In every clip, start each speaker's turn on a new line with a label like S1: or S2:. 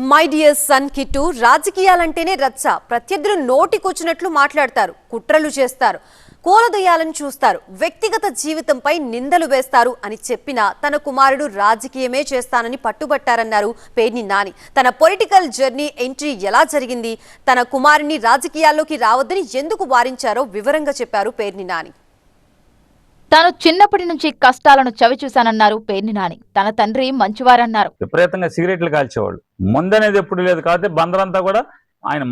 S1: My dear son kit రాజకీయాలంటేనే రచ్చ. ప్రత్యర్థులు నోటికొచ్చినట్లు మాట్లాడతారు, కుట్రలు చేస్తారు, కూలదొయ్యాలని చూస్తారు, వ్యక్తిగత జీవితంపై నిందలు వేస్తారు అని చెప్పినా తన కుమారుడు రాజకీయమే చేస్తానని పట్టుబట్టారన్నారు పేర్ని నాని. తన పొలిటికల్ జర్నీ ఎంట్రీ ఎలా జరిగింది, తన కుమారుని రాజకీయాల్లోకి రావద్దని ఎందుకు వారించారో వివరంగా చెప్పారు పేర్ని నాని.
S2: తాను చిన్నప్పటి నుంచి కష్టాలను చవిచూశానన్నారు పేర్ని నాని. తన తండ్రి మంచివారన్నారు.
S3: విపరీతంగా సిగరెట్లు కాల్చేవాళ్ళు. మందు అనేది ఎప్పుడు లేదు కాబట్టి బందరంతా కూడా ఆయన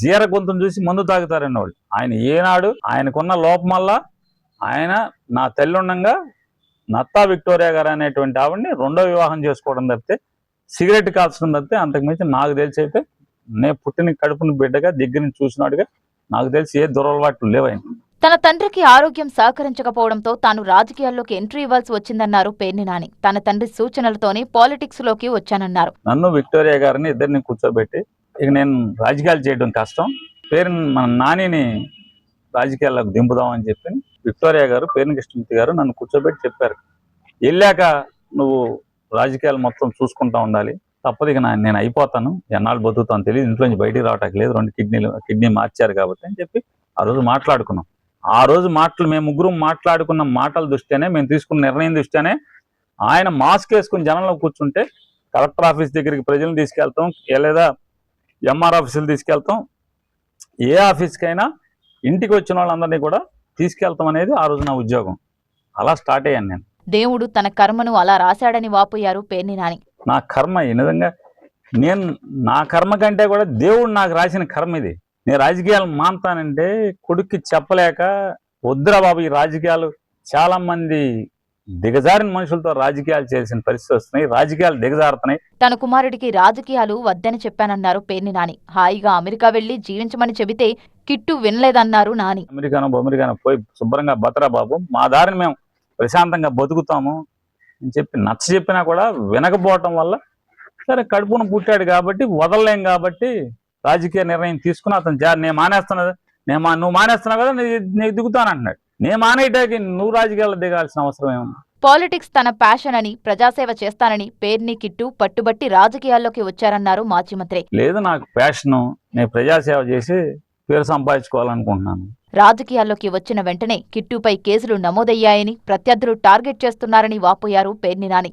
S3: జీర గొంతును చూసి మందు తాగుతారన్నవాళ్ళు. ఆయన ఏనాడు ఆయనకున్న లోపం వల్ల ఆయన నా తల్లి ఉండగా నత్తా విక్టోరియా గారు అనేటువంటి ఆవిడని రెండో వివాహం చేసుకోవడం తప్పితే సిగరెట్ కాల్చడం తప్పితే అంతకుమించి నాకు తెలిసి అయితే నేను పుట్టిన కడుపుని బిడ్డగా దగ్గర నుంచి చూసినాడుగా నాకు తెలిసి ఏ దురలవాట్లు లేవైన.
S2: తన తండ్రికి ఆరోగ్యం సహకరించకపోవడంతో తాను రాజకీయాల్లోకి ఎంట్రీ ఇవ్వాల్సి వచ్చిందన్నారు పేర్ని నాని. తన తండ్రి సూచనలతోనే పాలిటిక్స్ లోకి వచ్చానన్నారు.
S3: నన్ను విక్టోరియా గారిని ఇద్దరిని కూర్చోబెట్టి ఇక నేను రాజకీయాలు చేయడం కష్టం, మన నానిని రాజకీయాల్లోకి దింపుదామని చెప్పి విక్టోరియా గారు పేర్ని కృష్ణమూర్తి గారు నన్ను కూర్చోబెట్టి చెప్పారు. వెళ్ళాక నువ్వు రాజకీయాలు మొత్తం చూసుకుంటా ఉండాలి, తప్పదు ఇక నేను అయిపోతాను, ఎన్నాళ్ళు బతుకుతాను తెలియదు, ఇంట్లోంచి బయటికి రావటానికి లేదు, 2 కిడ్నీ మార్చారు కాబట్టి అని చెప్పి ఆ రోజు మాట్లాడుకున్నాం. ఆ రోజు మేము ముగ్గురు మాట్లాడుకున్న మాటల దృష్ట్యానే మేము తీసుకున్న నిర్ణయం దృష్ట్యానే ఆయన మాస్క్ వేసుకుని జనంలో కూర్చుంటే కలెక్టర్ ఆఫీస్ దగ్గరికి ప్రజలను తీసుకెళ్తాం, లేదా ఎంఆర్ ఆఫీసులు తీసుకెళ్తాం, ఏ ఆఫీస్కైనా ఇంటికి వచ్చిన వాళ్ళందరినీ కూడా తీసుకెళ్తాం అనేది ఆ రోజు నా ఉద్యోగం. అలా స్టార్ట్ అయ్యాను నేను.
S2: దేవుడు తన కర్మను అలా రాశాడని వాపోయారు పేర్ని నాని.
S3: నా కర్మ ఈ విధంగా నా కర్మ కంటే కూడా దేవుడు నాకు రాసిన కర్మ ఇది. నేను రాజకీయాలు మానుతానంటే కొడుక్కి చెప్పలేక వద్దురా బాబు, ఈ రాజకీయాలు చాలా మంది దిగజారిన మనుషులతో రాజకీయాలు చేసిన పరిస్థితి వస్తున్నాయి, రాజకీయాలు దిగజారుతున్నాయి.
S2: తన కుమారుడికి రాజకీయాలు వద్దని చెప్పానన్నారు పేర్ని నాని. హాయిగా అమెరికా వెళ్లి జీవించమని చెబితే కిట్టు వినలేదన్నారు నాని.
S3: అమెరికాను పోయి శుభ్రంగా బతరా బాబు, మా దారిని మేము ప్రశాంతంగా బతుకుతాము అని చెప్పి నచ్చ చెప్పినా కూడా వినకపోవటం వల్ల సరే కడుపున పుట్టాడు కాబట్టి వదలలేం కాబట్టి రాజకీయ నిర్ణయం తీసుకుని అతను నేను మానేస్తున్నా, నువ్వు మానేస్తున్నావు కదా నేను దిగుతానంటున్నాడు. నేను మానేయటానికి నువ్వు రాజకీయాల్లో దిగాల్సిన అవసరం ఏమన్నా?
S2: పాలిటిక్స్ తన ప్యాషన్ అని, ప్రజాసేవ చేస్తానని పేర్ని కిట్టు పట్టుబట్టి రాజకీయాల్లోకి వచ్చారన్నారు మాజీ మంత్రి.
S3: లేదు, నాకు ప్యాషను, నేను ప్రజాసేవ చేసి పేరు సంపాదించుకోవాలనుకుంటున్నాను.
S2: రాజకీయాల్లోకి వచ్చిన వెంటనే కిట్టుపై కేసులు నమోదయ్యాయని, ప్రత్యర్థులు టార్గెట్ చేస్తున్నారని వాపోయారు పేర్ని నాని.